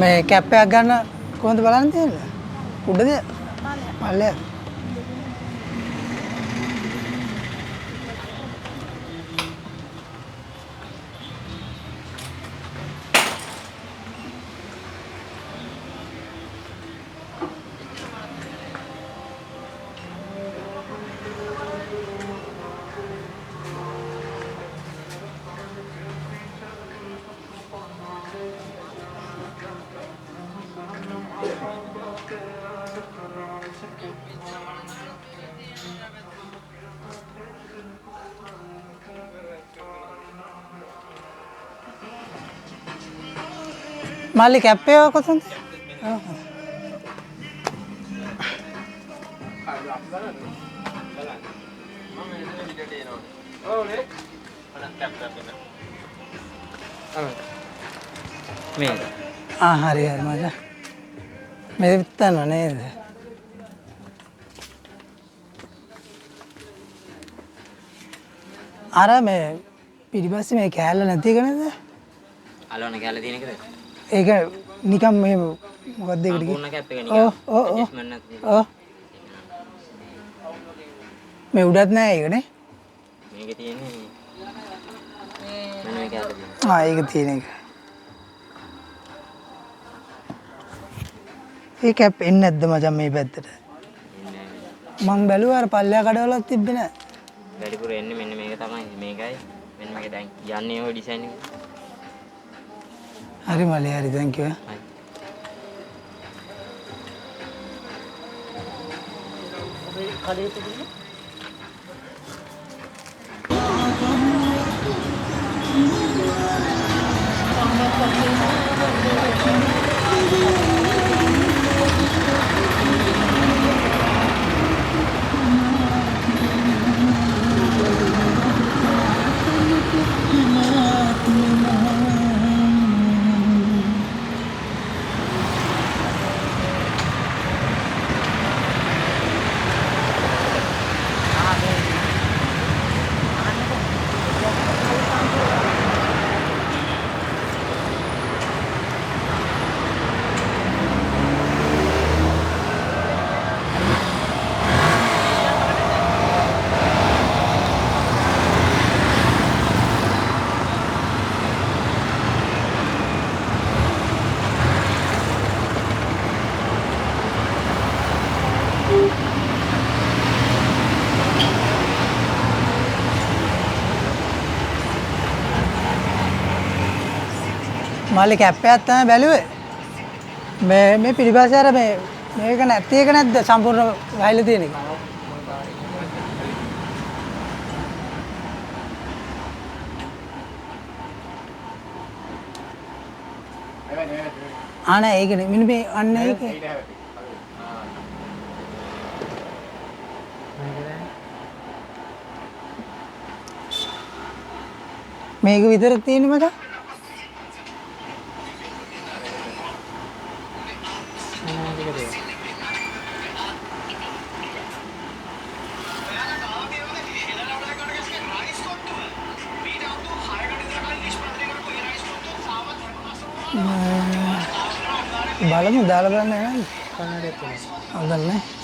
මේ කැප් එකක් ගන්න කොහොමද බලන්න තියෙන්නේ? උඩද? පල්ලෙය. मालिक ऐप पे हो कौन थे? हाँ हरी हरी मजा मेरे इतना ना नहीं है आरा मैं पीरी बस में क्या हाल नहीं करने थे हालों ने क्या हाल थी नहीं ඒක නිකම් මේ මොකක්ද ඒකට කියන්නේ කැප් එක නිකන් ඇඩ්ජස්ට්මන්ට් නැති මේ උඩත් නෑ ඒකනේ මේකේ තියෙන්නේ මෙන්න මේක ඇතුලේ ඒක තියෙන එක ඒ කැප් එන්නේ නැද්ද මචං මේ පැත්තට මං බැලුවා අර පල්ලෙහා කඩවලක් තිබ්බේ නෑ වැඩිපුර එන්නේ මෙන්න මේක තමයි මේකයි මෙන්න මේක දැන් යන්නේ ඔය ඩිසයින් එක हरी माली हरी थैंक यू मालिक ऐप पे आता है बैलूए मैं पिरीबास यार मैं का නැති එක නැද්ද සම්පූර්ණ වහලා තියෙන එක ආනේ ඒකනේ මෙන්න මේ අන්න ඒක මේක විතර තියෙන්නේ මචං බලමු දාලා බලන්න නේද කන්නඩියක් තියෙනවා. හදන්නේ